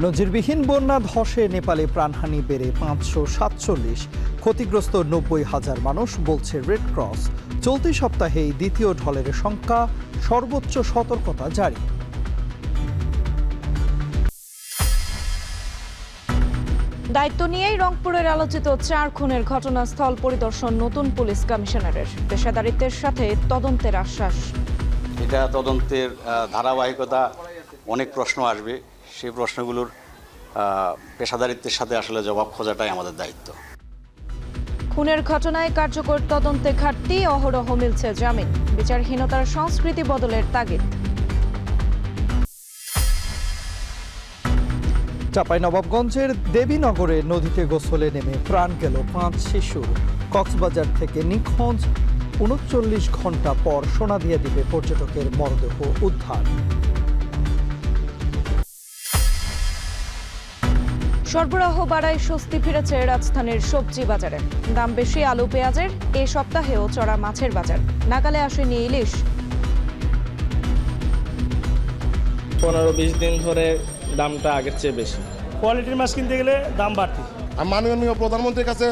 নজিরবিহীন বন্যা ধসে নেপালে প্রাণহানি বেড়ে ৫৪৭, ক্ষতিগ্রস্ত ৯০,০০০ মানুষ, বলছে রেড ক্রস। চলতি সপ্তাহেই দ্বিতীয় ঢলের শঙ্কা, সর্বোচ্চ সতর্কতা জারি। দায়িত্ব নিয়েই রংপুরের আলোচিত ৪ খুনের ঘটনাস্থল পরিদর্শন নতুন পুলিশ কমিশনারের। পেশাদারিত্বের সাথে তদন্তের আশ্বাস। এটা তদন্তের ধারাবাহিকতা, অনেক প্রশ্ন আসবে, সেই প্রশ্নগুলোর পেশাদারিত্বের সাথে আসলে জবাব খোঁজাটাই আমাদের দায়িত্ব। খুনের ঘটনায় কার্যকর তদন্তে ঘাটতি, অহরহ মিলছে জামিন। বিচারহীনতার সংস্কৃতি বদলের তাগিদ। চাঁপাইনবাবগঞ্জের দেবীনগরে নদীতে গোসলে নেমে প্রাণ গেল ৫ শিশুর। কক্সবাজার থেকে নিখোঁজ ৩৯ ঘন্টা পর সোনাদিয়া দ্বীপে পর্যটকের মরদেহ উদ্ধার। সরবরাহ বাড়ায় স্বস্তি ফিরেছে রাজধানীর সবজি বাজারে। দাম বেশি আলু পেঁয়াজের। এ সপ্তাহেও চড়া মাছের বাজার, নাগালে আসেনি ইলিশ। ১৫-২০ দিন ধরে দামটা আগের চেয়ে বেশি। কোয়ালিটির মাছ কিনতে গেলে দাম বাড়তি। মাননীয় প্রধানমন্ত্রীর কাছে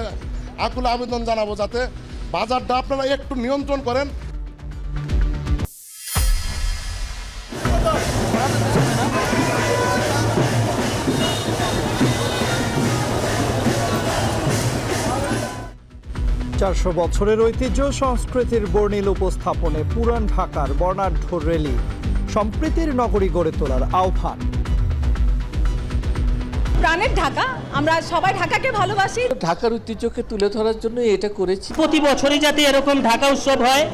আকুল আবেদন জানাবো যাতে বাজারটা আপনারা একটু নিয়ন্ত্রণ করেন। চারশো বছরের ঐতিহ্য সংস্কৃতির বর্ণিল উপস্থাপনে পুরান ঢাকার বর্ণাঢ্য র্যালি, সম্প্রীতির নগরী গড়ে তোলার আহ্বান। প্রাণের ঢাকা, আমরা সবাই ঢাকাকে ভালোবাসি। ঢাকার ঐতিহ্যকে তুলে ধরার জন্য এটা করেছি। প্রতি বছরই যাতে এরকম ঢাকা উৎসব হয়।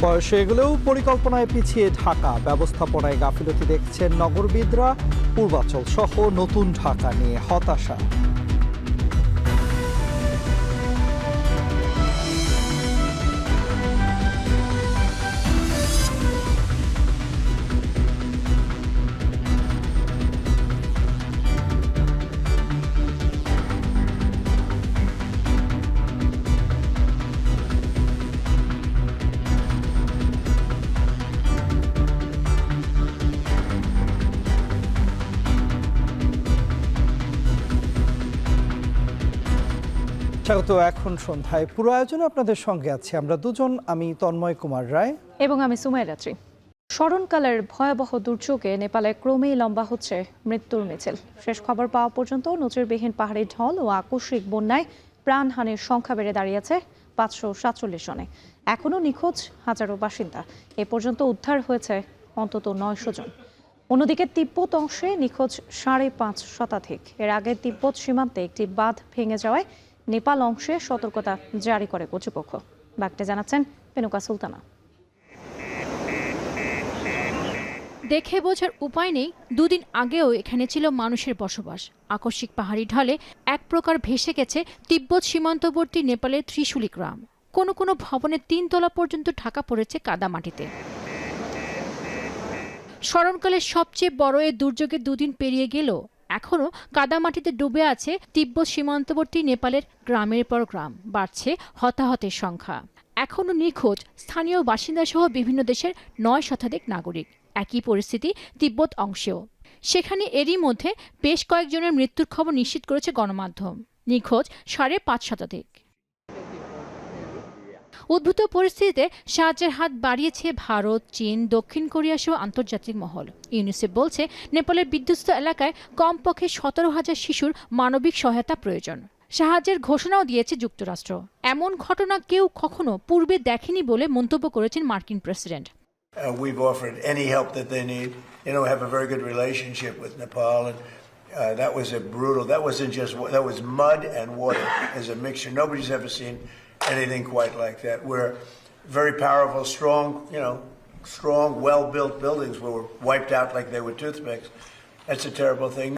বয়সে এগুলোও পরিকল্পনায় পিছিয়ে ঢাকা, ব্যবস্থাপনায় গাফিলতি দেখছেন নগরবিদরা। পূর্বাচল সহ নতুন ঢাকা নিয়ে হতাশা। স্বাগত। এখন সন্ধ্যায় পুরো আয়োজনে আপনাদের সঙ্গে আছি আমরা দুজন, আমি তন্ময় কুমার রায় এবং আমি সুমাইয়া রাত্রি। স্মরণকালের ভয়াবহ দুর্যোগে নেপালে ক্রমেই লম্বা হচ্ছে মৃত্যুর মিছিল। শেষ খবর পাওয়া পর্যন্ত নজিরবিহীন পাহাড়ি ঢল ও আকস্মিক বন্যায় প্রাণহানির সংখ্যা বেড়ে দাঁড়িয়েছে ৫৪৭ জনে। এখনও নিখোঁজ হাজারো বাসিন্দা। এ পর্যন্ত উদ্ধার হয়েছে অন্তত ৯০০ জন। অন্যদিকে তিব্বত অংশে নিখোঁজ ৫৫০ শতাধিক। এর আগে তিব্বত সীমান্তে একটি বাঁধ ভেঙে যাওয়ায় নেপাল অংশে সতর্কতা জারি করে কর্তৃপক্ষ। বাগটে জানাচ্ছেন পেনুকা সুলতানা। দেখে বোঝার উপায় নেই, দুদিন আগেও এখানে ছিল মানুষের বসবাস। আকস্মিক পাহাড়ি ঢলে এক প্রকার ভেসে গেছে তিব্বত সীমান্তবর্তী নেপালের ত্রিশুলি গ্রাম। কোনো কোনো ভবনের ৩ তলা পর্যন্ত ঢাকা পড়েছে কাদামাটিতে। স্মরণকালের সবচেয়ে বড় এ দুর্যোগে দুদিন পেরিয়ে গেলেও এখনও কাদামাটিতে ডুবে আছে তিব্বত সীমান্তবর্তী নেপালের গ্রামের পর গ্রাম। বাড়ছে হতাহতের সংখ্যা। এখনও নিখোঁজ স্থানীয় বাসিন্দা সহ বিভিন্ন দেশের ৯ শতাধিক নাগরিক। একই পরিস্থিতি তিব্বত অংশেও। সেখানে এরই মধ্যে বেশ কয়েকজনের মৃত্যুর খবর নিশ্চিত করেছে গণমাধ্যম। নিখোঁজ ৫৫০ শতাধিক। উদ্ভূত পরিস্থিতিতে সাহায্যের হাত বাড়িয়েছে ভারত, চীন, দক্ষিণ কোরিয়া সহ আন্তর্জাতিক মহল। ইউনিসেফ বলছে নেপালের বিধ্বস্ত এলাকায় কমপক্ষে ১৭,০০০ শিশুর মানবিক সহায়তা প্রয়োজন। সাহায্যের ঘোষণাও দিয়েছে যুক্তরাষ্ট্র। এমন ঘটনা কেউ কখনো পূর্বে দেখেনি বলে মন্তব্য করেছেন মার্কিন president. We've offered any help that they need. You know, we have a very good relationship with Nepal, and that was that was mud and water as a mixture. Nobody's ever seen anything quite like that. We're very powerful, strong, well-built buildings were wiped out like they were toothpicks. That's a terrible thing.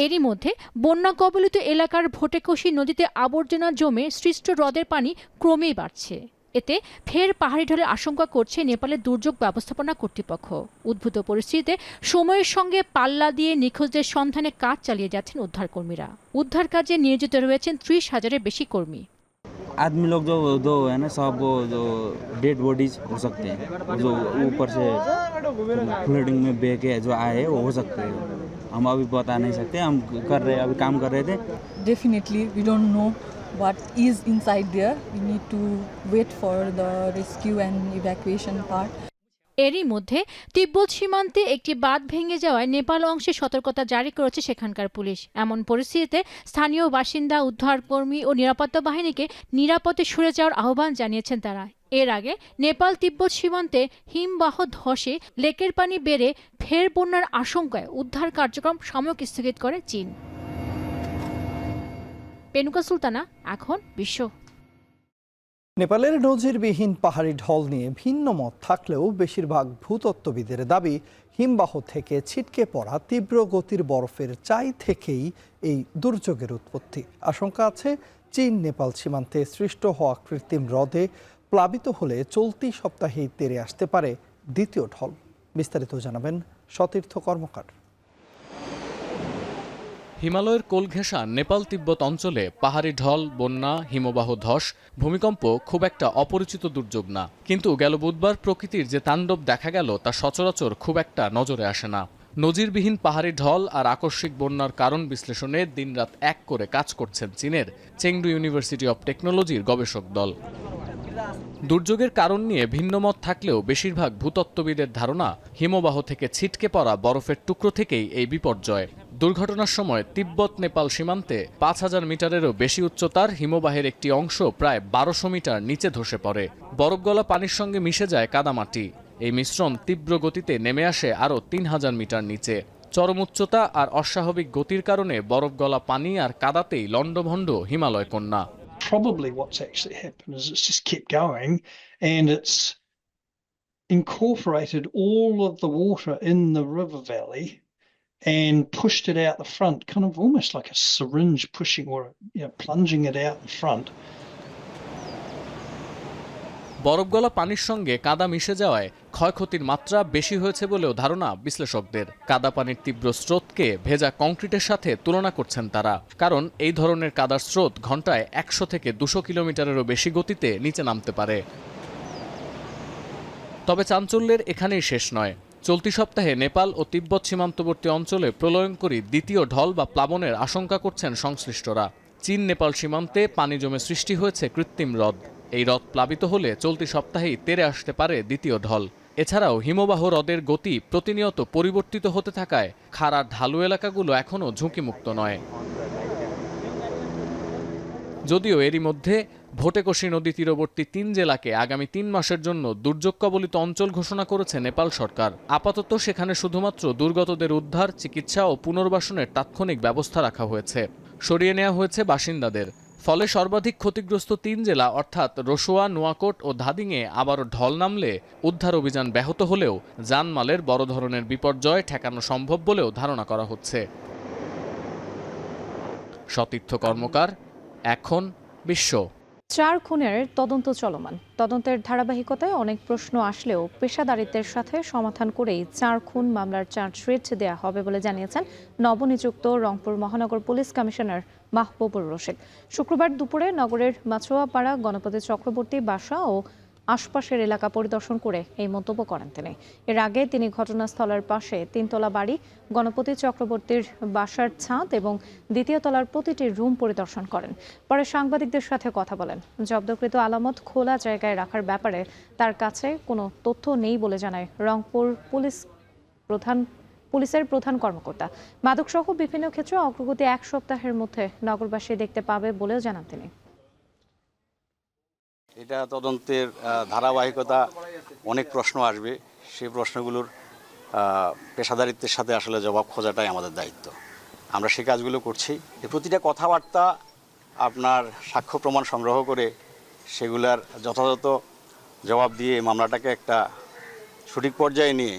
এরই মধ্যে বন্যা কবলিত এলাকার ভোটেকশি নদীতে আবর্জনা জমে সৃষ্ট হ্রদের পানি ক্রমেই বাড়ছে। এতে ফের পাহাড়ি ঢলের আশঙ্কা করছে নেপালের দুর্যোগ ব্যবস্থাপনা কর্তৃপক্ষ। উদ্ভূত পরিস্থিতিতে সময়ের সঙ্গে পাল্লা দিয়ে নিখোঁজদের সন্ধানে কাজ চালিয়ে যাচ্ছেন উদ্ধারকর্মীরা। উদ্ধার কাজে নিয়োজিত রয়েছেন ৩০,০০০-এর বেশি কর্মী। आदमी लोग जो है ना, सब वो जो डेड बॉडीज हो सकते हैं, जो ऊपर से फ्लडिंग में बह के जो आए वो हो सकते हैं। हम अभी बता नहीं सकते, हम अभी काम कर रहे थे। Definitely, we don't know what is inside there. We need to wait for the rescue and evacuation part. এরই মধ্যে তিব্বত সীমান্তে একটি বাঁধ ভেঙে যাওয়ায় নেপাল অংশে সতর্কতা জারি করেছে সেখানকার পুলিশ। এমন পরিস্থিতিতে স্থানীয় বাসিন্দা, উদ্ধারকর্মী ও নিরাপত্তা বাহিনীকে নিরাপদে সরে যাওয়ার আহ্বান জানিয়েছেন তারা। এর আগে নেপাল তিব্বত সীমান্তে হিমবাহ ধসে লেকের পানি বেড়ে ফের বন্যার আশঙ্কায় উদ্ধার কার্যক্রম সাময়িক স্থগিত করে চীন। পেনুকা সুলতানা, এখন বিশ্ব। নেপালের নজিরবিহীন পাহাড়ি ঢল নিয়ে ভিন্ন মত থাকলেও বেশিরভাগ ভূতত্ত্ববিদের দাবি হিমবাহ থেকে ছিটকে পড়া তীব্র গতির বরফের চাই থেকেই এই দুর্যোগের উৎপত্তি। আশঙ্কা আছে চীন নেপাল সীমান্তে সৃষ্ট হওয়া কৃত্রিম হ্রদে প্লাবিত হলে চলতি সপ্তাহেই তেরে আসতে পারে দ্বিতীয় ঢল। বিস্তারিত জানাবেন সতীর্থ কর্মকার। হিমালয়ের কোল ঘেঁষা নেপাল তিব্বত অঞ্চলে পাহাড়ি ঢল, বন্যা, হিমবাহ ধস, ভূমিকম্প খুব একটা অপরিচিত দুর্যোগ না। কিন্তু গেল বুধবার প্রকৃতির যে তাণ্ডব দেখা গেল তা সচরাচর খুব একটা নজরে আসে না। নজিরবিহীন পাহাড়ি ঢল আর আকস্মিক বন্যার কারণ বিশ্লেষণে দিনরাত এক করে কাজ করছেন চীনের চেংডু ইউনিভার্সিটি অব টেকনোলজির গবেষক দল। দুর্যোগের কারণ নিয়ে ভিন্নমত থাকলেও বেশিরভাগ ভূতত্ত্ববিদের ধারণা হিমবাহ থেকে ছিটকে পড়া বরফের টুকরো থেকেই এই বিপর্যয়। দুর্ঘটনার সময় তিব্বত নেপাল সীমান্তে 5000 মিটারেরও বেশি উচ্চতার হিমবাহের একটি অংশ প্রায় 1200 মিটার নিচে ধসে পড়ে। বরফগলা পানির সঙ্গে মিশে যায় কাদামাটি। এই মিশ্রণ তীব্র গতিতে নেমে আসে আরও 3000 মিটার নিচে। চরম উচ্চতা আর অস্বাভাবিক গতির কারণে বরফগলা পানি আর কাদাতেই লণ্ডভণ্ড হিমালয় কন্যা। Probably what's actually happened is it's just kept going and it's incorporated all of the water in the river valley and pushed it out the front, kind of almost like a syringe pushing or plunging it out in front. বরফগলা পানির সঙ্গে কাদা মিশে যাওয়ায় ক্ষয়ক্ষতির মাত্রা বেশি হয়েছে বলেও ধারণা বিশ্লেষকদের। কাদা পানির তীব্র স্রোতকে ভেজা কংক্রিটের সাথে তুলনা করছেন তারা, কারণ এই ধরনের কাদার স্রোত ঘন্টায় 100 থেকে 200 কিলোমিটারেরও বেশি গতিতে নিচে নামতে পারে। তবে চাঞ্চল্যের এখানেই শেষ নয়। চলতি সপ্তাহে নেপাল ও তিব্বত সীমান্তবর্তী অঞ্চলে প্রলয়ঙ্করী দ্বিতীয় ঢল বা প্লাবনের আশঙ্কা করছেন সংশ্লিষ্টরা। চীন নেপাল সীমান্তে পানি জমে সৃষ্টি হয়েছে কৃত্রিম হ্রদ। এই হ্রদ প্লাবিত হলে চলতি সপ্তাহেই তেরে আসতে পারে দ্বিতীয় ঢল। এছাড়াও হিমবাহ হ্রদের গতি প্রতিনিয়ত পরিবর্তিত হতে থাকায় খাড়া ঢালু এলাকাগুলো এখনও ঝুঁকিমুক্ত নয়। যদিও এরই মধ্যে ভোটেকশী নদী তীরবর্তী 3 জেলাকে আগামী 3 মাসের জন্য দুর্যোগ কবলিত অঞ্চল ঘোষণা করেছে নেপাল সরকার। আপাতত সেখানে শুধুমাত্র দুর্গতদের উদ্ধার, চিকিৎসা ও পুনর্বাসনের তাৎক্ষণিক ব্যবস্থা রাখা হয়েছে। সরিয়ে নেওয়া হয়েছে বাসিন্দাদের। ফলে সর্বাধিক ক্ষতিগ্রস্ত 3 জেলা অর্থাৎ রসুয়া, নোয়াকোট ও ধাদিংয়ে আবারও ঢল নামলে উদ্ধার অভিযান ব্যাহত হলেও জানমালের বড় ধরনের বিপর্যয় ঠেকানো সম্ভব বলেও ধারণা করা হচ্ছে। সতীর্থ কর্মকার, এখন বিশ্ব। 4 খুনের তদন্ত চলমান। তদন্তের ধারাবাহিকতায় অনেক প্রশ্ন আসলেও পেশাদারিত্বের সাথে সমাধান করেই 4 খুন মামলার চার্জশিট দেওয়া হবে বলে জানিয়েছেন নবনিযুক্ত রংপুর মহানগর পুলিশ কমিশনার মাহবুবুর রশিদ। শুক্রবার দুপুরে নগরের মাছুয়াপাড়া গণপতি চক্রবর্তী বাসা ও আশপাশের এলাকা পরিদর্শন করে এই মন্তব্য করেন তিনি। এর আগে তিনি ঘটনাস্থলের পাশে 3 তলা বাড়ি, গণপতি চক্রবর্তীর বাসার ছাদ এবং 2য় তলার প্রতিটি রুম পরিদর্শন করেন। পরে সাংবাদিকদের সাথে কথা বলেন। জব্দকৃত আলামত খোলা জায়গায় রাখার ব্যাপারে তার কাছে কোনো তথ্য নেই বলে জানায় রংপুর পুলিশের প্রধান কর্মকর্তা। মাদকসহ বিভিন্ন ক্ষেত্রে অগ্রগতি 1 সপ্তাহের মধ্যে নগরবাসী দেখতে পাবে বলেও জানান তিনি। এটা তদন্তের ধারাবাহিকতা, অনেক প্রশ্ন আসবে, সেই প্রশ্নগুলোর পেশাদারিত্বের সাথে আসলে জবাব খোঁজাটাই আমাদের দায়িত্ব। আমরা সেই কাজগুলো করছি। প্রতিটা কথাবার্তা আপনার সাক্ষ্য প্রমাণ সংগ্রহ করে সেগুলার যথাযথ জবাব দিয়ে মামলাটাকে একটা সঠিক পর্যায়ে নিয়ে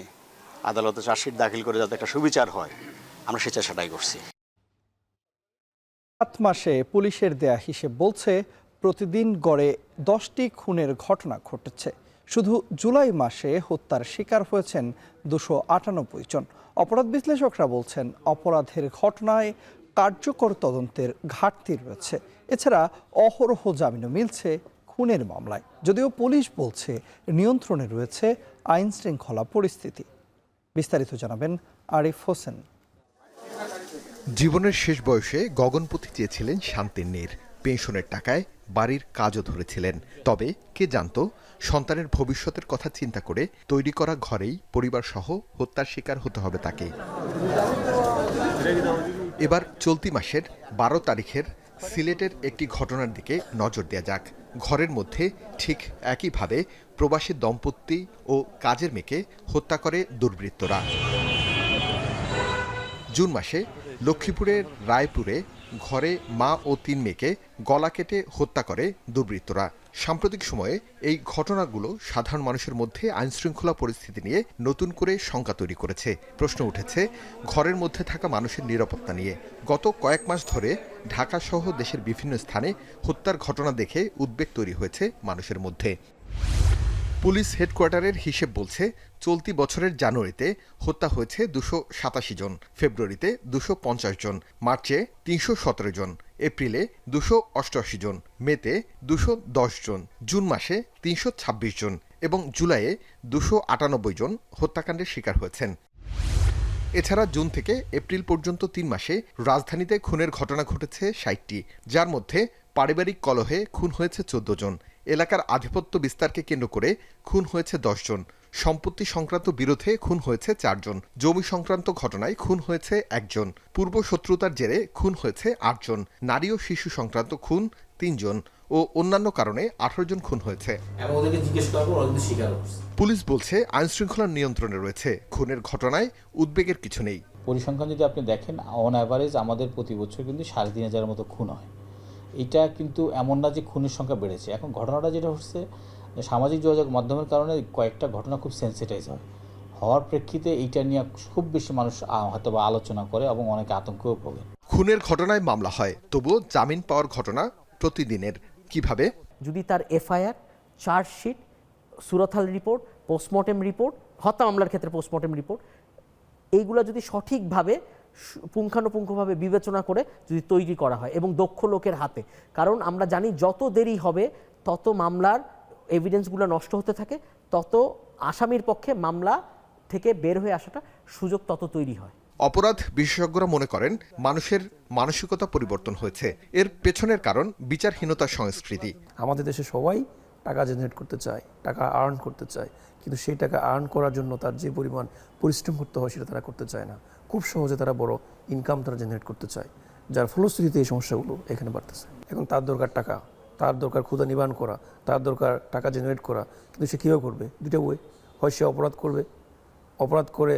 আদালতে চার্জশিট দাখিল করে যাতে একটা সুবিচার হয়, আমরা সেই চেষ্টাটাই করছি। 7 মাসে পুলিশের দেয়া হিসেব বলছে প্রতিদিন গড়ে 10টি খুনের ঘটনা ঘটেছে। শুধু জুলাই মাসে হত্যার শিকার হয়েছেন 298 জন। অপরাধ বিশ্লেষকরা বলছেন অপরাধের ঘটনায় কার্যকর তদন্তের ঘাটতি রয়েছে। এছাড়া অহরহ জামিনও মিলছে খুনের মামলায়, যদিও পুলিশ বলছে নিয়ন্ত্রণে রয়েছে আইন শৃঙ্খলা পরিস্থিতি। বিস্তারিত জানাবেন আরিফ হোসেন। জীবনের শেষ বয়সে গগনপতি চেয়েছিলেন শান্তির নীড়, পেনশনের টাকায় বাড়ির কাজও ধরেছিলেন। তবে কে জানত সন্তানের ভবিষ্যতের কথা চিন্তা করে তৈরি করা ঘরেই পরিবার সহ হত্যার শিকার হতে হবে তাকে। এবার চলতি মাসের 12 তারিখের সিলেটের একটি ঘটনার দিকে নজর দেওয়া যাক। ঘরের মধ্যে ঠিক একইভাবে প্রবাসী দম্পতি ও কাজের মেয়েকে হত্যা করে দুর্বৃত্তরা। জুন মাসে লক্ষ্মীপুরের রায়পুরে ঘরে মা ও 3 মেয়েকে গলা কেটে হত্যা করে দুর্বৃত্তরা। সাম্প্রতিক সময়ে এই ঘটনাগুলো সাধারণ মানুষের মধ্যে আইনশৃঙ্খলা পরিস্থিতি নিয়ে নতুন করে শঙ্কা তৈরি করেছে। প্রশ্ন উঠেছে ঘরের মধ্যে থাকা মানুষের নিরাপত্তা নিয়ে। গত কয়েক মাস ধরে ঢাকা সহ দেশের বিভিন্ন স্থানে হত্যার ঘটনা দেখে উদ্বেগ তৈরি হয়েছে মানুষের মধ্যে। পুলিশ হেডকোয়ার্টারের হিসেব বলছে চলতি বছরের জানুয়ারিতে হত্যা হয়েছে 287 জন, ফেব্রুয়ারিতে 250 জন, মার্চে 317 জন, এপ্রিলে 288 জন, মেতে 210 জন, জুন মাসে 326 জন এবং জুলাইয়ে 298 জন হত্যাকাণ্ডের শিকার হয়েছেন। এছাড়া জুন থেকে এপ্রিল পর্যন্ত 3 মাসে রাজধানীতে খুনের ঘটনা ঘটেছে 60টি, যার মধ্যে পারিবারিক কলহে খুন হয়েছে 14 জন, এলাকার আধিপত্য বিস্তারকে কেন্দ্র করে খুন হয়েছে 10 জন, সম্পত্তি সংক্রান্ত বিরোধে খুন হয়েছে 4 জন, জমি সংক্রান্ত ঘটনায় খুন হয়েছে 1 জন, পূর্ব শত্রুতার জেরে খুন হয়েছে 8 জন, নারী ও শিশু সংক্রান্ত খুন 3 জন ও অন্যান্য কারণে 18 জন খুন হয়েছে। পুলিশ বলছে আইনশৃঙ্খলা নিয়ন্ত্রণে রয়েছে, খুনের ঘটনায় উদ্বেগের কিছু নেই। পরিসংখ্যান যদি আপনি দেখেন, অন অ্যাভারেজ আমাদের প্রতি বছর কিন্তু 3,500 মতো খুন হয়। এটা কিন্তু এমন না যে খুনের সংখ্যা বেড়েছে। এখন ঘটনাটা যেটা হচ্ছে, সামাজিক যোগাযোগ মাধ্যমের কারণে কয়েকটা ঘটনা খুব সেন্সিটাইজ হয়, হওয়ার প্রেক্ষিতে এইটা নিয়ে খুব বেশি মানুষ হয়তো বা আলোচনা করে এবং অনেকে আতঙ্কেও ভোগে। খুনের ঘটনায় মামলা হয়, তবুও জামিন পাওয়ার ঘটনা প্রতিদিনের। কিভাবে? যদি তার এফআইআর, চার্জশিট, সুরতহাল রিপোর্ট, পোস্টমর্টেম রিপোর্ট, হত্যা মামলার ক্ষেত্রে পোস্টমর্টেম রিপোর্ট, এইগুলো যদি সঠিকভাবে পুঙ্খানুপুঙ্খভাবে বিবেচনা করে যদি তৈরি করা হয় এবং দক্ষ লোকের হাতে, কারণ আমরা জানি যত দেরি হবে তত মামলার এভিডেন্সগুলো নষ্ট হতে থাকে, তত আসামির পক্ষে মামলা থেকে বের হয়ে আসাটা সুযোগ তত তৈরি হয়। অপরাধ বিশেষজ্ঞরা মনে করেন মানুষের মানসিকতা পরিবর্তন হয়েছে। এর পেছনের কারণ বিচারহীনতার সংস্কৃতি। আমাদের দেশে সবাই টাকা জেনারেট করতে চায়, টাকা আর্ন করতে চায়, কিন্তু সেই টাকা আর্ন করার জন্য তার যে পরিমাণ পরিশ্রম করতে হয় সেটা তারা করতে চায় না। খুব সহজে তারা বড় ইনকাম তারা জেনারেট করতে চায়, যার ফলশ্রুতিতে এই সমস্যাগুলো এখানে বাড়তেছে। এখন তার দরকার টাকা, তার দরকার ক্ষুধা নিবারণ করা, তার দরকার টাকা জেনারেট করা, কিন্তু সে কীভাবে করবে? দুটো ওয়ে, হয় সে অপরাধ করবে, অপরাধ করে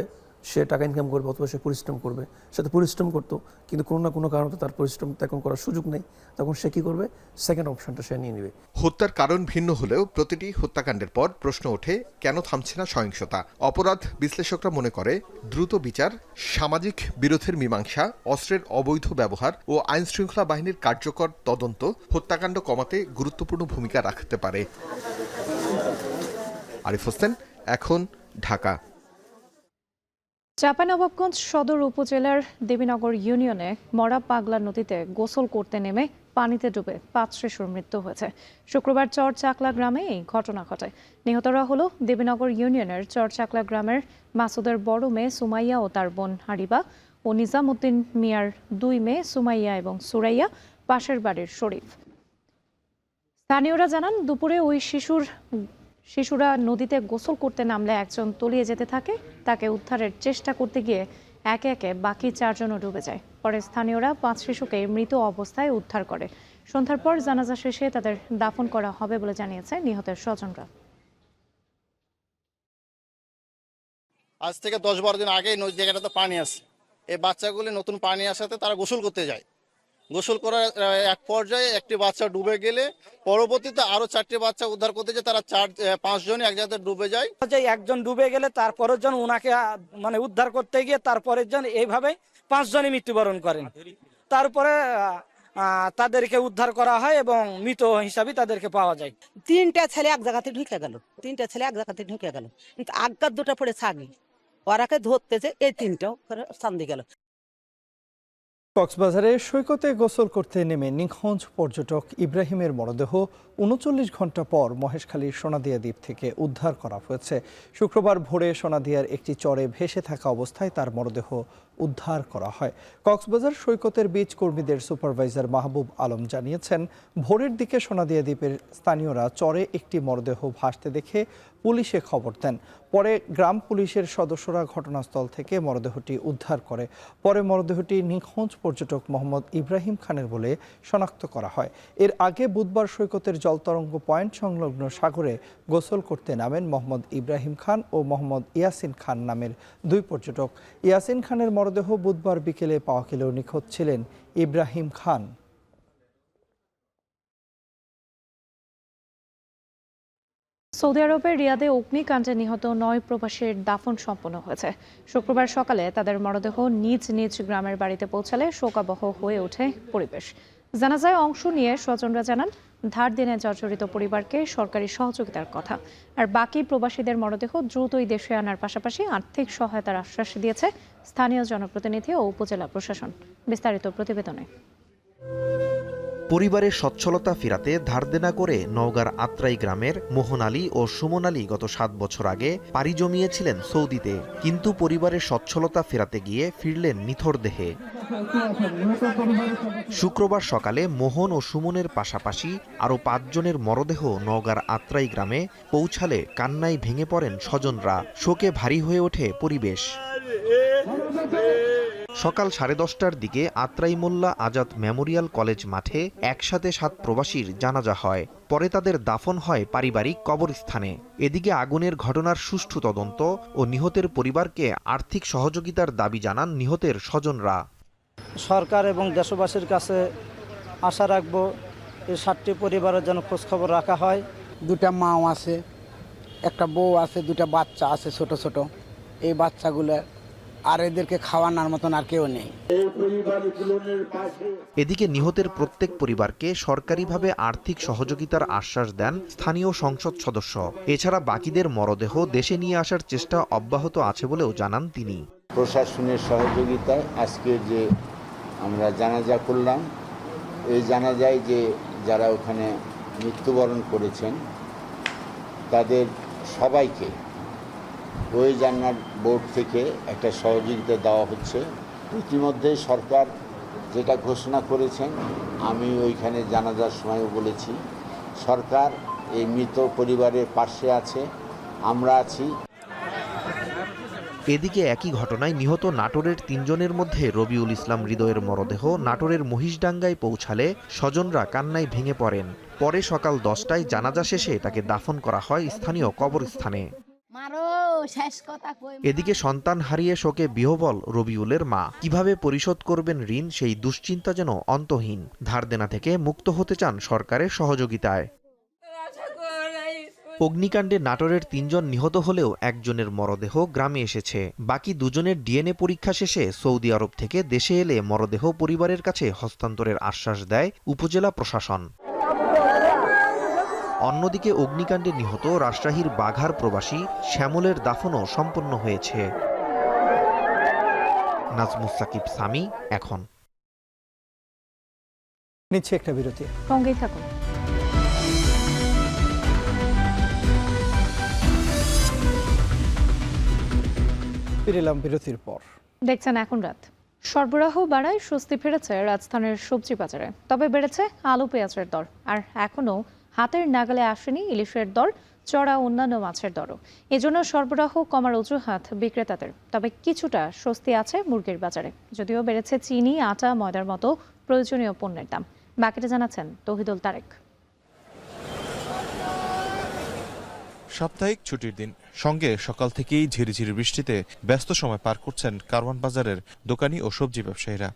সে টাকা ইনকাম করবে, অথবা সে পরিশ্রম করবে। সে তো পরিশ্রম করতো, কিন্তু কোনো না কোনো কারণে তার পরিশ্রম এখন করার সুযোগ নেই, তখন সে কী করবে? সেকেন্ড অপশনটা সে নিয়ে নেবে। হত্যার কারণ ভিন্ন হলেও প্রতিটি হত্যাকাণ্ডের পর প্রশ্ন ওঠে, কেন থামছে না সহিংসতা? অপরাধ বিশ্লেষকরা মনে করে দ্রুত বিচার, সামাজিক বিরোধের মীমাংসা, অস্ত্রের অবৈধ ব্যবহার ও আইনশৃঙ্খলা বাহিনীর কার্যকর তদন্ত হত্যাকাণ্ড কমাতে গুরুত্বপূর্ণ ভূমিকা রাখতে পারে। আরিফ হোসেন, এখন, ঢাকা। চাঁপাইনবাবগঞ্জ সদর উপজেলার দেবীনগর ইউনিয়নে মরা পাগলা নদীতে গোসল করতে নেমে পানিতে ডুবে 5 শিশুর মৃত্যু হয়েছে। শুক্রবার চরচাকলা গ্রামে এই ঘটনা ঘটে। নিহতরা হলো দেবীনগর ইউনিয়নের চরচাকলা গ্রামের মাসুদের বড় মেয়ে সুমাইয়া ও তার বোন হারিবা ও নিজামউদ্দিন মিয়ার 2 মেয়ে সুমাইয়া এবং সুরাইয়া, পাশের বাড়ির শরীফ। স্থানীয়রা জানান, দুপুরে ওই শিশুরা নদীতে গোসল করতে নামলে একজন তলিয়ে যেতে থাকে। তাকে উদ্ধারের চেষ্টা করতে গিয়ে একে একে বাকি 4 জনও ডুবে যায়। পরে স্থানীয়রা 5 শিশুকে মৃত অবস্থায় উদ্ধার করে। সন্ধ্যার পর জানাজা শেষে তাদের দাফন করা হবে বলে জানিয়েছে নিহতের স্বজনরা। আজ থেকে 10-12 দিন আগে নদী জায়গাটাতে পানি আসে, এই বাচ্চাগুলি নতুন পানি আসাতে তারা গোসল করতে যায়। গোসল করার এক পর্যায়ে একটি বাচ্চা ডুবে গেলে পরবর্তীতে আরো 4টি বাচ্চা উদ্ধার করতে যায়, তারা 4-5 জনই এক জায়গাতে ডুবে যায়। একজন ডুবে গেলে তারপরের জন ওনাকে উদ্ধার করতে গিয়ে তারপরের জন এইভাবে 5 জনই মৃত্যুবরণ করেন। তারপরে তাদেরকে উদ্ধার করা হয় এবং মৃত হিসাবে তাদেরকে পাওয়া যায়। 3টা ছেলে এক জায়গাতে ঢুকে গেল, কিন্তু আগার 2টা পড়ে ছাগি, ওরাকে ধরতে যে এই 3টাও সান্দি গেল। কক্সবাজারে সৈকতে গোসল করতে নেমে নিখোঁজ পর্যটক ইব্রাহিমের মরদেহ 39 ঘন্টা পর মহেশখালীর সোনাদিয়া দ্বীপ থেকে উদ্ধার করা হয়েছে। শুক্রবার ভোরে সোনাদিয়ার একটি চরে ভেসে থাকা অবস্থায় তার মরদেহ উদ্ধার করা হয়। কক্সবাজার সৈকতের বিচ কর্মীদের সুপারভাইজার মাহবুব আলম জানিয়েছেন, ভোরের দিকে সোনাদিয়া দ্বীপের স্থানীয়রা চরে একটি মরদেহ ভাসতে দেখে পুলিশে খবর দেন। পরে গ্রাম পুলিশের সদস্যরা ঘটনাস্থল থেকে মরদেহটি উদ্ধার করে। পরে মরদেহটি নিখোঁজ পর্যটক মোহাম্মদ ইব্রাহিম খানের বলে শনাক্ত করা হয়। এর আগে বুধবার সৈকতের জলতরঙ্গ পয়েন্ট সংলগ্ন সাগরে গোসল করতে নামেন মোহাম্মদ ইব্রাহিম খান ও মোহাম্মদ ইয়াসিন খান নামের দুই পর্যটক। ইয়াসিন খানের মরদেহ বুধবার বিকেলে পাওয়া গেলেও নিখোঁজ ছিলেন ইব্রাহিম খান। সৌদি আরবের রিয়াদে অগ্নিকাণ্ডে নিহত 9 প্রবাসীর দাফন সম্পন্ন হয়েছে। শুক্রবার সকালে তাদের মরদেহ নিজ নিজ গ্রামের বাড়িতে পৌঁছালে শোকাবহ হয়ে ওঠে পরিবেশ। জানাজায় অংশ নিয়ে স্বজনরা জানান, ধার দিনে জর্জরিত পরিবারকে সরকারি সহযোগিতার কথা। আর বাকি প্রবাসীদের মরদেহ দ্রুতই দেশে আনার পাশাপাশি আর্থিক সহায়তার আশ্বাস দিয়েছে স্থানীয় জনপ্রতিনিধি ও উপজেলা প্রশাসন। বিস্তারিত প্রতিবেদনে। পরিবারের সচ্ছলতা ফেরাতে ধার দেনা করে নওগাঁর আত্রাই গ্রামের মোহন আলী ও সুমন আলী গত 7 বছর আগে পাড়ি জমিয়েছিলেন সৌদিতে, কিন্তু পরিবারের সচ্ছলতা ফেরাতে গিয়ে ফিরলেন নিথর দেহে। শুক্রবার সকালে মোহন ও সুমনের পাশাপাশি আরও 5 জনের মরদেহ নওগাঁর আত্রাই গ্রামে পৌঁছালে কান্নায় ভেঙে পড়েন স্বজনরা। শোকে ভারী হয়ে ওঠে পরিবেশ। সকাল 10:30টার দিকে আত্রাই মোল্লা আজাদ মেমোরিয়াল কলেজ মাঠে একসাথে 7 প্রবাসীর জানাজা হয়। পরে তাদের দাফন হয় পারিবারিক কবরস্থানে। এদিকে আগুনের ঘটনার সুষ্ঠু তদন্ত ও নিহতের পরিবারকে আর্থিক সহযোগিতার দাবি জানান নিহতের স্বজনরা। সরকার এবং দেশবাসীর কাছে আশা রাখবো এই 7টি পরিবারের যেন খোঁজখবর রাখা হয়। 2টা মাও আছে, একটা বউ আছে, 2টা বাচ্চা আছে ছোট ছোট। এই বাচ্চাগুলো আর এদেরকে খাওয়ানোর মতন আর কেউ নেই। এদিকে নিহতের প্রত্যেক পরিবারকে সরকারিভাবে আর্থিক সহযোগিতার আশ্বাস দেন স্থানীয় সংসদ সদস্য। এছাড়া বাকিদের মরদেহ দেশে নিয়ে আসার চেষ্টা অব্যাহত আছে বলেও জানান তিনি। প্রশাসনের সহযোগিতায় আজকে যে আমরা জানাজা করলাম, এই জানাজায় যে যারা ওখানে মৃত্যুবরণ করেছেন তাদের সবাইকে ওই জান্নাত বোর্ড থেকে একটা সহযোগিতা দেওয়া হচ্ছে। ইতিমধ্যে সরকার যেটা ঘোষণা করেছেন, আমি ওইখানে জানাজার সময়ও বলেছি, সরকার এই মৃত পরিবারের পাশে আছে, আমরা আছি। এদিকে একই ঘটনায় নিহত নাটোরের 3 জনের মধ্যে রবিউল ইসলাম হৃদয়ের মরদেহ নাটোরের মহিষডাঙ্গায় পৌঁছালে স্বজনরা কান্নায় ভেঙে পড়েন। পরে সকাল 10টায় জানাজা শেষে তাকে দাফন করা হয় স্থানীয় কবরস্থানে। এদিকে সন্তান হারিয়ে শোকে বিহ্বল রবিউলের মা। কিভাবে পরিশোধ করবেন ঋণ, সেই দুশ্চিন্তা যেন অন্তহীন। ধার দেনা থেকে মুক্ত হতে চান সরকারের সহযোগিতায়। অগ্নিকাণ্ডে নাটোরের 3 জন নিহত হলেও 1 জনের মরদেহ গ্রামে এসেছে। বাকি 2 জনের ডিএনএ পরীক্ষা শেষে সৌদি আরব থেকে দেশে এলে মরদেহ পরিবারের কাছে হস্তান্তরের আশ্বাস দেয় উপজেলা প্রশাসন। অন্যদিকে অগ্নিকাণ্ডে নিহত রাজশাহীর বাঘার প্রবাসী শ্যামলের দাফনও সম্পন্ন হয়েছে। নাজমুস সাকিব সামি, এখন। নিচ্ছে একটা বিরতি, সঙ্গেই থাকুন। ফিরে এলাম বিরতির পর। দেখছেন এখন রাত। সরবরাহ বাড়ায় স্বস্তি ফিরেছে রাজধানীর সবজি বাজারে, তবে বেড়েছে আলু পেঁয়াজের দর। আর এখনও হাতের নাগালে আসেনি ইলিশের দর, চড়া অন্যান্য মাছের দরও। এজন্য সরবরাহ কমার অজুহাত বিক্রেতাদের। তবে কিছুটা স্বস্তি আছে মুরগির বাজারে, যদিও বেড়েছে চিনি, আটা, ময়দার মতো প্রয়োজনীয় পণ্যের দাম। বাকিটা জানাচ্ছেন তৌহিদুল তারেক। সাপ্তাহিক ছুটির দিন, সঙ্গে সকাল থেকেই ঝিরিঝিরি বৃষ্টিতে ব্যস্ত সময় পার করছেন কারওয়ান বাজারের দোকানি ও সবজি ব্যবসায়ীরা।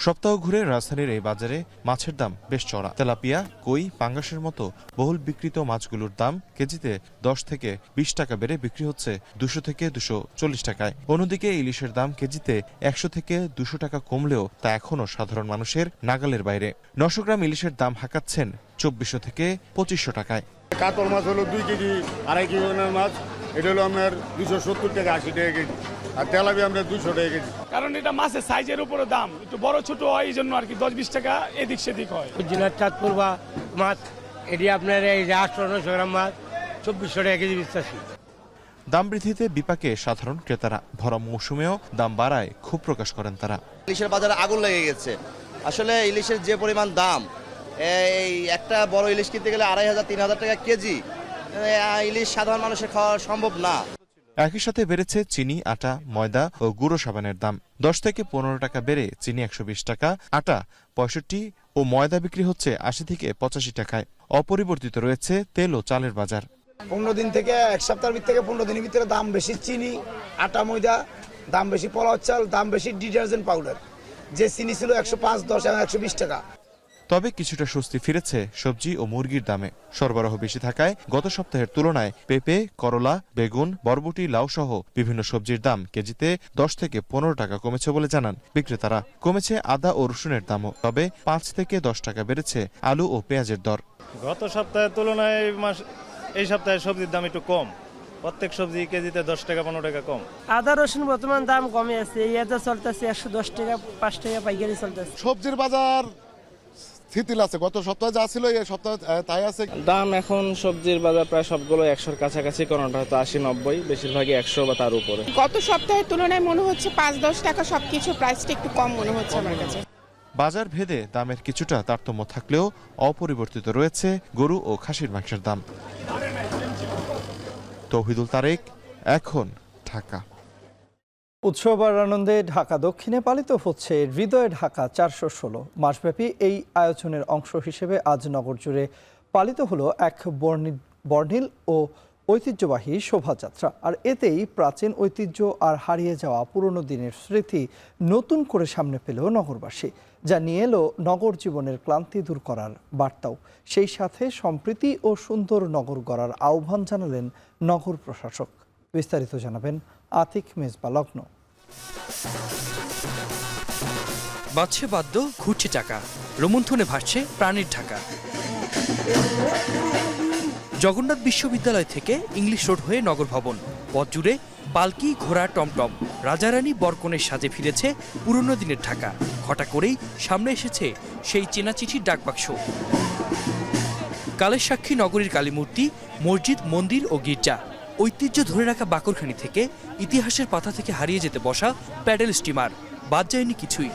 সপ্তাহ ঘুরে রাজধানীর এই বাজারে মাছের দাম বেশ চড়া। তেলাপিয়া, কই, পাঙ্গাসের মতো বহুল বিক্রিত মাছগুলোর দাম কেজিতে 10 থেকে 20 টাকা বেড়ে বিক্রি হচ্ছে 200 থেকে 240 টাকায়। অন্যদিকে ইলিশের দাম কেজিতে 100 থেকে 200 টাকা কমলেও তা এখনও সাধারণ মানুষের নাগালের বাইরে। 900 গ্রাম ইলিশের দাম হাঁকাচ্ছেন 2400 থেকে 2500 টাকায়। কাতল মাছ হলো 2 কেজি, 2.5 কেজি মাছ, এটা হলো আপনার 270 টাকা 80 টাকা কেজি। আর তেলাপিয়া আমরা 200 টাকা কেজি। কারণ এটা মাছের সাইজের উপরে দাম একটু বড় ছোট হয়, এই জন্য আর কি 10-20 টাকা এদিক সেদিক হয়। জেলার চাঁদপুর বা মাছ এটি আপনার এই 800-900 গ্রাম মাছ 2400 টাকা কেজি বেচতেছি। দাম বৃদ্ধিতে বিপাকে সাধারণ ক্রেতারা। ভরা মৌসুমেও দাম বাড়ায় ক্ষোভ প্রকাশ করেন তারা। ইলিশের বাজারে আগুন লেগে গেছে। আসলে ইলিশের যে পরিমাণ দাম, এই একটা বড় ইলিশ কিনতে গেলে 2500-3000 টাকা কেজি। ইলিশ সাধারণ মানুষের খাওয়া সম্ভব না। একই সাথে বেড়েছে চিনি, আটা, ময়দা ও গুঁড়ো সাবানের দাম। 10 থেকে 15 টাকা বেড়ে চিনি 120 টাকা, আটা 65 ও ময়দা বিক্রি হচ্ছে 80 থেকে 85 টাকায়। অপরিবর্তিত রয়েছে তেল ও চালের বাজার। 15 দিন থেকে এক সপ্তাহের ভিতর থেকে 15 দিনের ভিতরে দাম বেশি চিনি, আটা, ময়দা দাম বেশি, পোলাও চাল দাম বেশি, ডিটারজেন্ট পাউডার যে চিনি ছিল 105, 10 এবং 120 টাকা। তবে কিছুটা স্বস্তি ফিরেছে সবজি ও মুরগির দামে। সরবরাহ বেশি থাকায় গত সপ্তাহের তুলনায় পেঁপে, করলা, বেগুন, বরবটি, লাউ সহ বিভিন্ন সবজির দাম কেজিতে 10 থেকে 15 টাকা কমেছে বলে জানান বিক্রেতারা। কমেছে আদা ও রসুনের দামও, তবে 5 থেকে 10 টাকা বেড়েছে আলু ও পেঁয়াজের দর। গত সপ্তাহের তুলনায় এই সপ্তাহে সবজির দাম একটু কম। প্রত্যেক সবজি কেজিতে 10 টাকা 15 টাকা কম। আদা রসুন বর্তমান দাম কমে আছে, আদা চলতেছে 110 টাকা, 5 টাকা পাইকারি চলতেছে। সবজির বাজার স্থিতিল আছে, গত সপ্তাহে যা ছিল এই সপ্তাহে তাই আছে। দাম এখন সবজির বাজার প্রায় সবগুলো 100-র কাছাকাছি, কোনোটা হয়তো 80-90, বেশিরভাগই 100 বা তার উপরে। গত সপ্তাহের তুলনায় মনে হচ্ছে 5-10 টাকা সবকিছু প্রাইসটা একটু কম মনে হচ্ছে আমার কাছে। বাজার ভেদে দামের কিছুটা তারতম্য থাকলেও অপরিবর্তিত রয়েছে গরু ও খাসির মাংসের দাম। তৌহিদুল তারেক, এখন, ঢাকা। উৎসব আর আনন্দে ঢাকা দক্ষিণে পালিত হচ্ছে হৃদয়ে ঢাকা 416। মাসব্যাপী এই আয়োজনের অংশ হিসেবে আজ নগর জুড়ে পালিত হলো এক বর্ণিল ও ঐতিহ্যবাহী শোভাযাত্রা। আর এতেই প্রাচীন ঐতিহ্য আর হারিয়ে যাওয়া পুরনো দিনের স্মৃতি নতুন করে সামনে পেল নগরবাসী, যা নিয়ে এলো নগর জীবনের ক্লান্তি দূর করার বার্তাও। সেই সাথে সম্প্রীতি ও সুন্দর নগর গড়ার আহ্বান জানালেন নগর প্রশাসক। বিস্তারিত জানাবেন আতিক মেজবা লগ্ন। বাজছে বাদ্য, ঘুরছে চাকা, রোমন্থনে ভাসছে প্রাণীর ঢাকা। জগন্নাথ বিশ্ববিদ্যালয় থেকে ইংলিশ রোড হয়ে নগর ভবন, পথ জুড়ে পালকি, ঘোড়া, টমটম, রাজারানী বরকনের সাজে ফিরেছে পুরনো দিনের ঢাকা। ঘটা করেই সামনে এসেছে সেই চেনা চিঠির ডাকবাক্স। কালের সাক্ষী নগরীর কালীমূর্তি, মসজিদ, মন্দির ও গির্জা, ঐতিহ্য ধরে রাখা বাকরখানি থেকে ইতিহাসের পাতা থেকে হারিয়ে যেতে বসা প্যাডেল স্টিমার, বাদ যায়নি কিছুই।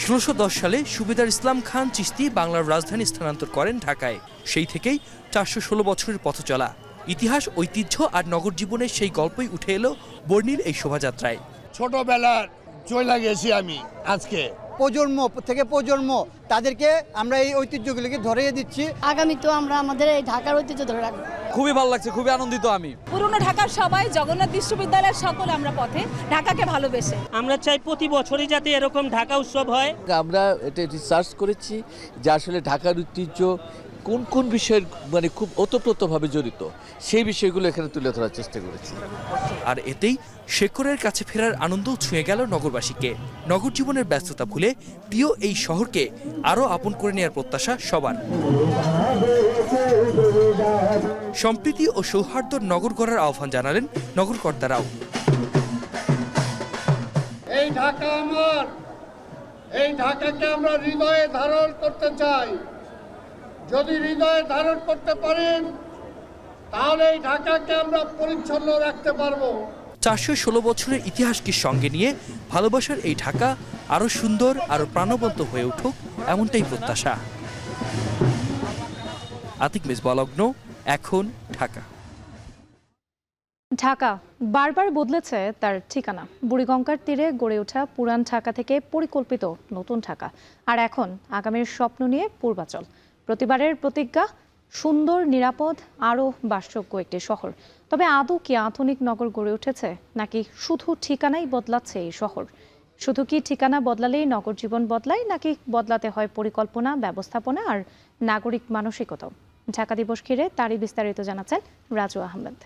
1610 সালে সুবেদার ইসলাম খান চিশতি বাংলার রাজধানী স্থানান্তর করেন ঢাকায়। সেই থেকেই 416 বছরের পথ চলা ইতিহাস, ঐতিহ্য আর নগর জীবনের সেই গল্পই উঠে এলো বর্ণিল এই শোভাযাত্রায়। ছোটবেলার চলে গেছি আমি, আজকে প্রজন্ম থেকে প্রজন্ম তাদেরকে আমরা এই ঐতিহ্যগুলিকে ধরিয়ে দিচ্ছি। আগামীতেও আমরা আমাদের এই ঢাকার ঐতিহ্য ধরে রাখবো। খুবই ভালো লাগছে, খুবই আনন্দিত আমি। পুরনো ঢাকার সবাই, জগন্নাথ বিশ্ববিদ্যালয়ের সকল আমরা পথে ঢাকাকে ভালোবেসে। আমরা চাই প্রতি বছরই যাতে এরকম ঢাকা উৎসব হয়। আমরা এটা রিসার্চ করেছি যে আসলে ঢাকার ঐতিহ্য কোন কোন বিষয়ের খুব ওতপ্রোতভাবে জড়িত, সেই বিষয়গুলো এখানে তুলে ধরার চেষ্টা করেছি। আর এতেই শেকড়ের কাছে ফেরার আনন্দ ছুঁয়ে গেল নগরবাসীকে। নগর জীবনের ব্যস্ততা ভুলে প্রিয় এই শহরকে আরও আপন করে নেওয়ার প্রত্যাশা সবার। সম্প্রীতি ও সৌহার্দ্যের নগর গড়ার আহ্বান জানালেন নগরকর্তারাও। এই ঢাকা আমার, এই ঢাকাকে আমরা হৃদয়ে ধারণ করতে চাই। যদি হৃদয়ে ধারণ করতে পারেন তাহলে এই ঢাকাকে আমরা পরিচ্ছন্ন রাখতে পারবো। 416 বছরের ইতিহাসকে সঙ্গে নিয়ে ভালোবাসার এই ঢাকা আরো সুন্দর, আরো প্রাণবন্ত হয়ে উঠুক, এমনটাই প্রত্যাশা। আতিক মেজবা লগ্ন, এখন, ঢাকা। ঢাকা বারবার বদলেছে তার ঠিকানা। বুড়িগঙ্গার তীরে গড়ে ওঠা পুরান ঢাকা থেকে পরিকল্পিত নতুন ঢাকা, আর এখন আগামীর স্বপ্ন নিয়ে পূর্বাচল। প্রতিবারের প্রতিজ্ঞা সুন্দর, নিরাপদ, আরও বাসযোগ্য একটি শহর। তবে আদৌ কি আধুনিক নগর গড়ে উঠেছে, নাকি শুধু ঠিকানাই বদলাচ্ছে এই শহর? শুধু কি ঠিকানা বদলালেই নগর জীবন বদলায়, নাকি বদলাতে হয় পরিকল্পনা, ব্যবস্থাপনা আর নাগরিক মানসিকতাও? ঢাকা দিবস ঘিরে তারই বিস্তারিত জানাচ্ছেন রাজু আহমেদ।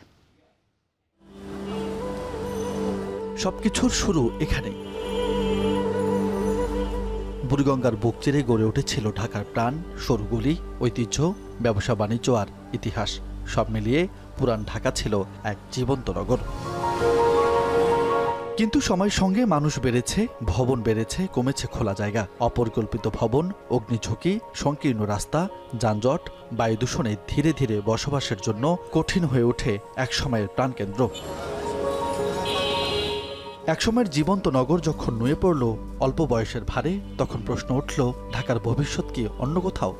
সবকিছুর শুরু এখানেই। বুড়িগঙ্গার বুক চিরে গড়ে উঠেছিল ঢাকার প্রাণ, সরুগুলি, ঐতিহ্য, ব্যবসা বাণিজ্য আর ইতিহাস। সব মিলিয়ে পুরান ঢাকা ছিল এক জীবন্ত নগর। কিন্তু সময়ের সঙ্গে মানুষ বেড়েছে, ভবন বেড়েছে, কমেছে খোলা জায়গা, অপরিকল্পিত ভবন, অগ্নিঝুঁকি, সংকীর্ণ রাস্তা, যানজট, বায়ু দূষণে ধীরে ধীরে বসবাসের জন্য কঠিন হয়ে ওঠে একসময়ের প্রাণকেন্দ্র। একসময়ের জীবন্ত নগর যখন নুয়ে পড়ল অল্প বয়সের ভারে, তখন প্রশ্ন উঠল, ঢাকার ভবিষ্যৎ কি অন্য কোথাও?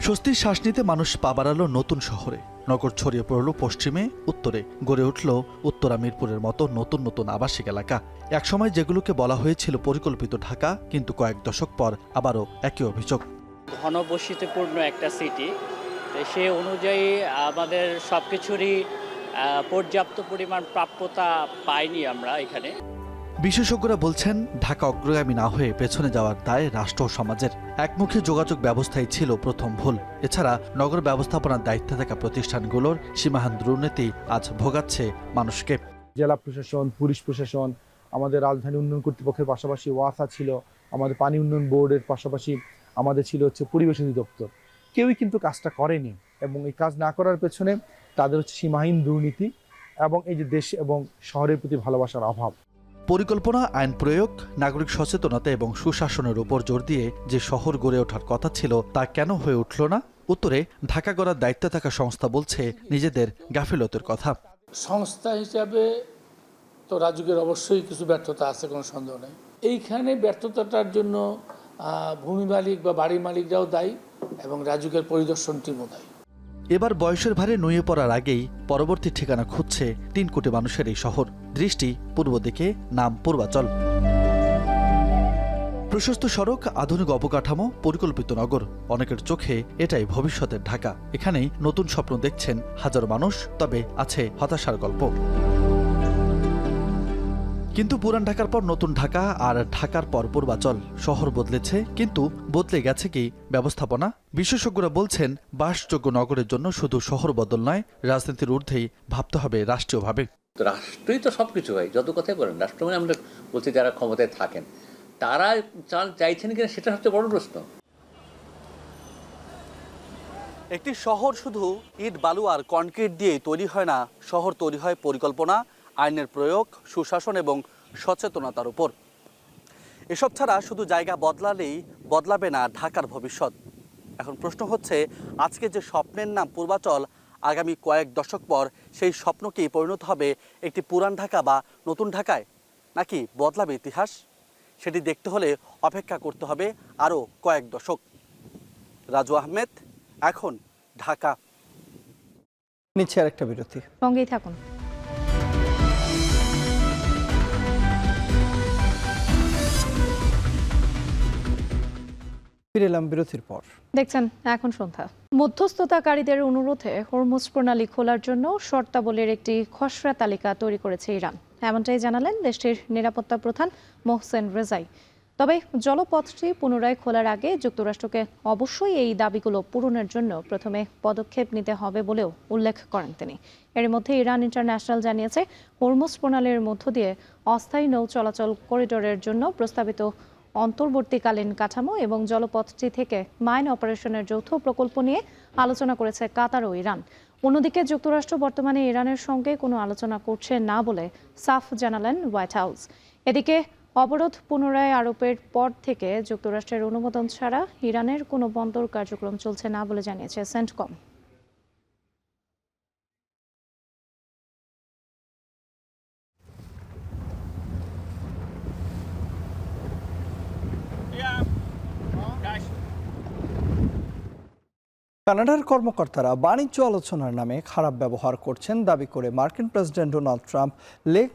স্বস্তির শ্বাস নিতে মানুষ পা বাড়ালো নতুন শহরে। নগর ছড়িয়ে পড়ল পশ্চিমে, উত্তরে, গড়ে উঠল উত্তরা মিরপুরের মতো নতুন নতুন আবাসিক এলাকা। একসময় যেগুলোকে বলা হয়েছিল পরিকল্পিত ঢাকা, কিন্তু কয়েক দশক পর আবারও একই অভিযোগ। ঘনবসতিপূর্ণ একটা সিটি, সে অনুযায়ী আমাদের সবকিছুরই পর্যাপ্ত পরিমাণ প্রাপ্যতা পাইনি আমরা এখানে। বিশেষজ্ঞরা বলছেন, ঢাকা অগ্রগামী না হয়ে পেছনে যাওয়ার দায় রাষ্ট্র ও সমাজের। একমুখী যোগাযোগ ব্যবস্থাই ছিল প্রথম ভুল। এছাড়া নগর ব্যবস্থাপনার দায়িত্বে থাকা প্রতিষ্ঠানগুলোর সীমাহীন দুর্নীতি আজ ভোগাচ্ছে মানুষকে। জেলা প্রশাসন, পুলিশ প্রশাসন, আমাদের রাজধানী উন্নয়ন কর্তৃপক্ষের পাশাপাশি ওয়াসা ছিল, আমাদের পানি উন্নয়ন বোর্ডের পাশাপাশি আমাদের ছিল পরিবেশ অধিদপ্তর। কেউই কিন্তু কাজটা করেনি, এবং এই কাজ না করার পেছনে তাদের সীমাহীন দুর্নীতি এবং এই যে দেশ এবং শহরের প্রতি ভালোবাসার অভাব। পরিকল্পনা, আইন প্রয়োগ, নাগরিক সচেতনতা এবং সুশাসনের উপর জোর দিয়ে যে শহর গড়ে ওঠার কথা ছিল, তা কেন হয়ে উঠল না? উত্তরে ঢাকা গড়ার দায়িত্বে থাকা সংস্থা বলছে নিজেদের গাফিলতের কথা। সংস্থা হিসাবে তো রাজুকের অবশ্যই কিছু ব্যর্থতা আছে, কোনো সন্দেহ নেই। এইখানে ব্যর্থতাটার জন্য ভূমি মালিক বা বাড়ি মালিকরাও দায়ী এবং রাজুকের পরিদর্শন টিমও দায়ী। এবার বয়সের ভারে নুয়ে পড়ার আগেই পরবর্তী ঠিকানা খুঁজছে 3 কোটি মানুষের এই শহর। দৃষ্টি পূর্ব দিকে, নাম পূর্বাচল। প্রশস্ত সড়ক, আধুনিক অবকাঠামো, পরিকল্পিত নগর, অনেকের চোখে এটাই ভবিষ্যতের ঢাকা। এখানেই নতুন স্বপ্ন দেখছেন হাজারো মানুষ, তবে আছে হতাশার গল্প। কিন্তু পুরান ঢাকার পর নতুন ঢাকা, আর ঢাকার পর পূর্বাচল। শহর বদলেছে, কিন্তু বদলে গেছে কি ব্যবস্থাপনা? বিশেষজ্ঞরা বলছেন, বাসযোগ্য নগরের জন্য শুধু শহর বদল নয়, রাজনীতির ঊর্ধ্বেই ভাবতে হবে রাষ্ট্রীয়ভাবে। রাষ্ট্রই তো সবকিছু হয়, যত কথাই বলেন রাষ্ট্র মানে আমরা বলছি যারা ক্ষমতায় থাকেন, তারা চাইছেন কিনা সেটা হচ্ছে বড় প্রশ্ন। একটি শহর শুধু ইট, বালু আর কনক্রিট দিয়েই তৈরি হয় না। শহর তৈরি হয় পরিকল্পনা, আইনের প্রয়োগ, সুশাসন এবং সচেতনতার উপর। এসব ছাড়া শুধু জায়গা বদলালেই বদলাবে না ঢাকার ভবিষ্যৎ। এখন প্রশ্ন হচ্ছে, আজকে যে স্বপ্নের নাম পূর্বাচল, আগামী কয়েক দশক পর সেই স্বপ্ন কি পরিণত হবে একটি পুরান ঢাকা বা নতুন ঢাকায়, নাকি বদলাবে ইতিহাস? সেটি দেখতে হলে অপেক্ষা করতে হবে আরও কয়েক দশক। রাজু আহমেদ, এখন ঢাকা। নিচ্ছে আরেকটা বিরতি, সঙ্গেই থাকুন। ফিরে এলাম বিরতির পর। দেখছেন এখন সন্ধ্যা। মধ্যস্থতাকারীদের অনুরোধে হরমুজ প্রণালী খোলার জন্য শর্তাবলীর একটি খসড়া তালিকা তৈরি করেছে ইরান। এমনটাই জানালেন দেশটির নিরাপত্তা প্রধান মোহসেন রেজাই। তবে জলপথটি পুনরায় খোলার আগে যুক্তরাষ্ট্রকে অবশ্যই এই দাবিগুলো পূরণের জন্য প্রথমে পদক্ষেপ নিতে হবে বলেও উল্লেখ করেন তিনি। এর মধ্যে ইরান ইন্টারন্যাশনাল জানিয়েছে, হরমুজ প্রণালীর মধ্য দিয়ে অস্থায়ী নৌ চলাচল করিডোরের জন্য প্রস্তাবিত অন্তর্বর্তীকালীন কাঠামো এবং জলপথটি থেকে মাইন অপারেশনের যৌথ প্রকল্প নিয়ে আলোচনা করেছে কাতার ও ইরান। অন্যদিকে যুক্তরাষ্ট্র বর্তমানে ইরানের সঙ্গে কোনো আলোচনা করছে না বলে সাফ জানালেন হোয়াইট হাউস। এদিকে অবরোধ পুনরায় আরোপের পর থেকে যুক্তরাষ্ট্রের অনুমোদন ছাড়া ইরানের কোনো বন্দর কার্যক্রম চলছে না বলে জানিয়েছে সেন্টকম। কানাডার কর্মকর্তারা বাণিজ্য আলোচনার নামে খারাপ ব্যবহার করছেন দাবি করে মার্কিন president Donald Trump lake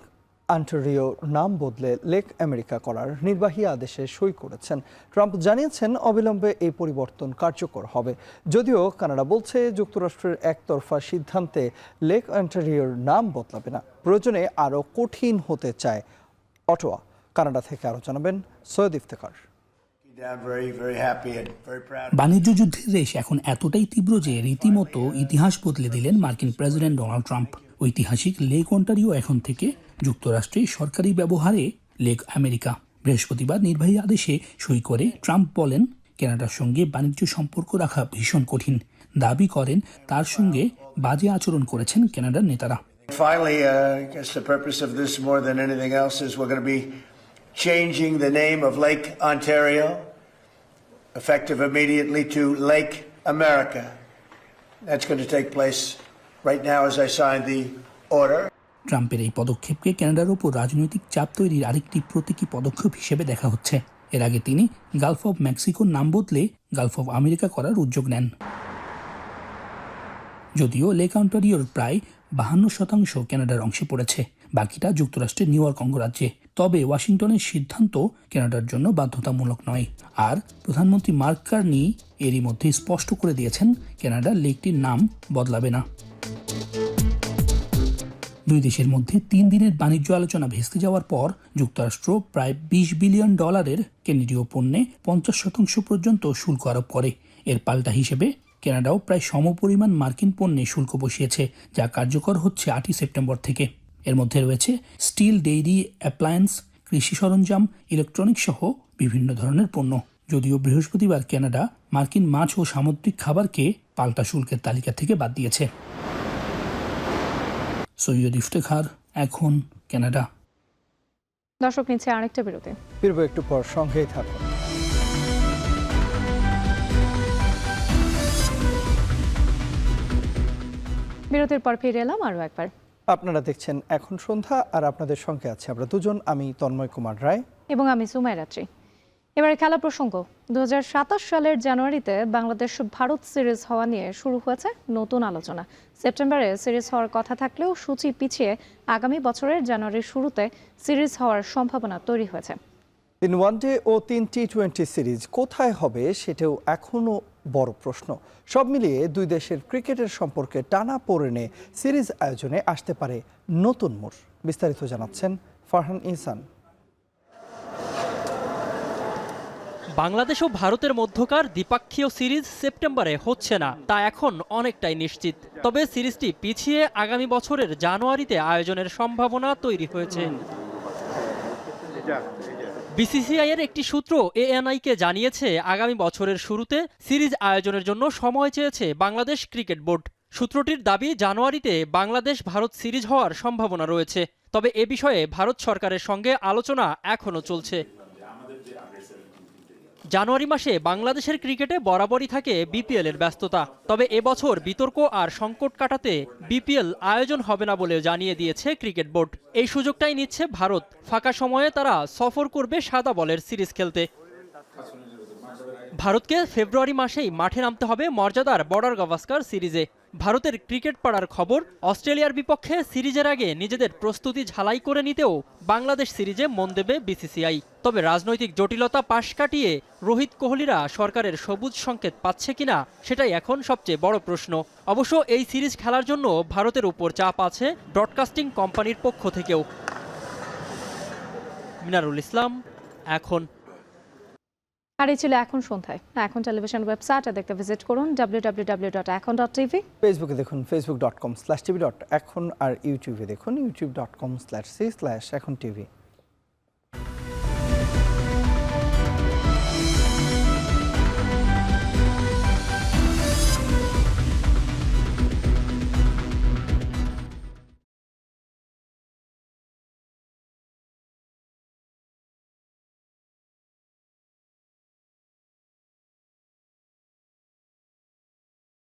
Ontario নাম বদলে লেক আমেরিকা করার নির্বাহী আদেশে সই করেছেন। ট্রাম্প জানিয়েছেন, অবিলম্বে এই পরিবর্তন কার্যকর হবে। যদিও কানাডা বলছে, যুক্তরাষ্ট্রের একতরফা সিদ্ধান্তে লেক অন্টারিওর নাম বদলাবে না, প্রয়োজনে আরও কঠিন হতে চায় অটোয়া। কানাডা থেকে আরও জানাবেন সৈয়দ ইফতেখার। বাণিজ্য যুদ্ধের রেশ এখন এতটাই তীব্র যে রীতিমতো ইতিহাস বদলে দিলেন মার্কিন প্রেসিডেন্ট ডোনাল্ড ট্রাম্প। ঐতিহাসিক লেক অন্টারিও এখন থেকে যুক্তরাষ্ট্রের সরকারি ব্যবহারে লেক আমেরিকা। বৃহস্পতিবার নির্বাহী আদেশে সই করে ট্রাম্প বলেন, কানাডার সঙ্গে বাণিজ্য সম্পর্ক রাখা ভীষণ কঠিন। দাবি করেন, তার সঙ্গে বাজে আচরণ করেছেন কানাডার নেতারা। Finally, I guess the purpose of this more than anything else is we're going to be changing the name of Lake Ontario, effective immediately, to Lake America. That's going to take place right now as I sign the order. ট্রাম্পের এই পদক্ষেপকে কানাডার ওপর রাজনৈতিক চাপ তৈরির আরেকটি প্রতীকী পদক্ষেপ হিসেবে দেখা হচ্ছে। এর আগে তিনি গালফ অব মেক্সিকোর নাম বদলে গালফ অব আমেরিকা করার উদ্যোগ নেন। যদিও লেক অন্টারিওর প্রায় 52% কানাডার অংশে পড়েছে, বাকিটা যুক্তরাষ্ট্রের নিউ ইয়র্ক অঙ্গরাজ্যে। তবে ওয়াশিংটনের সিদ্ধান্ত কানাডার জন্য বাধ্যতামূলক নয়। আর প্রধানমন্ত্রী মার্ক কার্নি এরই মধ্যে স্পষ্ট করে দিয়েছেন কানাডা লেকটির নাম বদলাবে না। দুই দেশের মধ্যে 3 দিনের বাণিজ্য আলোচনা ভেস্তে যাওয়ার পর যুক্তরাষ্ট্র প্রায় $20 বিলিয়ন কানাডীয় পণ্যে 50% পর্যন্ত শুল্ক আরোপ করে। এর পাল্টা হিসেবে কানাডাও প্রায় সমপরিমাণ মার্কিন পণ্যে শুল্ক বসিয়েছে, যা কার্যকর হচ্ছে 8 সেপ্টেম্বর থেকে। এর মধ্যে রয়েছে স্টিল, ডেইরি, অ্যাপ্লায়েন্স, কৃষি সরঞ্জাম, ইলেকট্রনিক্স সহ বিভিন্ন ধরনের পণ্য। যদিও বৃহস্পতিবার কানাডা মার্কিন মাছ ও সামুদ্রিক খাবারকে পাল্টা শুল্কের তালিকা থেকে বাদ দিয়েছে। সৈয়দ ইফতেখার, এখন কানাডা। দর্শক, নিচ্ছে আরেকটা বিরতি। ফিরবো একটু পর, সঙ্গেই থাকুন। বিরতির পর ফিরে এলাম আরও একবার। আপনারা দেখছেন এখন সন্ধ্যা, আর আপনাদের সঙ্গে আছে আমরা দুজন, আমি তন্ময় কুমার রায় এবং আমি সুমাই রাত্রি। এবারে খেলা প্রসঙ্গ। 2027 সালের জানুয়ারিতে বাংলাদেশ ভারত সিরিজ হওয়া নিয়ে শুরু হয়েছে নতুন আলোচনা। সেপ্টেম্বরে সিরিজ হওয়ার কথা থাকলেও সূচি পিছিয়ে আগামী বছরের জানুয়ারির শুরুতে সিরিজ হওয়ার সম্ভাবনা তৈরি হয়েছে। 3 ওয়ানডে ও 3 টি-20 সিরিজ কোথায় হবে সেটাও এখনও বড় প্রশ্ন। সব মিলিয়ে দুই দেশের ক্রিকেটের সম্পর্কে টানাপোড়েনে সিরিজ আয়োজনে আসতে পারে নতুন মোড়। বিস্তারিত জানাচ্ছেন ফারহান ইহসান। বাংলাদেশ ও ভারতের মধ্যকার দ্বিপাক্ষীয় সিরিজ সেপ্টেম্বরে হচ্ছে না, তা এখন অনেকটাই নিশ্চিত। তবে সিরিজটি পিছিয়ে আগামী বছরের জানুয়ারিতে আয়োজনের সম্ভাবনা তৈরি হয়েছে। বিসিসিআই এর একটি সূত্র এএনআই-কে জানিয়েছে, আগামী বছরের শুরুতে সিরিজ আয়োজনের জন্য সময় চেয়েছে বাংলাদেশ ক্রিকেট বোর্ড। সূত্রটির দাবি, জানুয়ারিতে বাংলাদেশ ভারত সিরিজ হওয়ার সম্ভাবনা রয়েছে। তবে এ বিষয়ে ভারত সরকারের সঙ্গে আলোচনা এখনও চলছে। জানুয়ারি মাসে বাংলাদেশের ক্রিকেটে বরাবরই থাকে বিপিএল এর ব্যস্ততা। তবে এবছর বিতর্ক আর সংকট কাটাতে বিপিএল আয়োজন হবে না বলে জানিয়ে দিয়েছে ক্রিকেট বোর্ড। এই সুযোগটাই নিচ্ছে ভারত। ফাঁকা সময়ে তারা সফর করবে সাদা বলের সিরিজ খেলতে। ভারতকে ফেব্রুয়ারি মাসেই মাঠে নামতে হবে মর্যাদার বর্ডার গাভাস্কার সিরিজে। ভারতের ক্রিকেট পাড়ার খবর, অস্ট্রেলিয়ার বিপক্ষে সিরিজের আগে নিজেদের প্রস্তুতি ঝালাই করে নিতেও বাংলাদেশ সিরিজে মন দেবে বিসিসিআই। তবে রাজনৈতিক জটিলতা পাশ কাটিয়ে রোহিত কোহলিরা সরকারের সবুজ সংকেত পাচ্ছে কিনা সেটাই এখন সবচেয়ে বড় প্রশ্ন। অবশ্য এই সিরিজ খেলার জন্য ভারতের উপর চাপ আছে ব্রডকাস্টিং কোম্পানির পক্ষ থেকেও। মিনারুল ইসলাম, এখন। আর এই ছিল এখন সন্ধ্যায়। এখন টেলিভিশন ওয়েবসাইটে দেখতে ভিজিট করুন www.ekon.tv। ফেসবুকে দেখুন facebook.com/tv.ekon, আর ইউটিউবে দেখুন youtube.com/c/ekontv।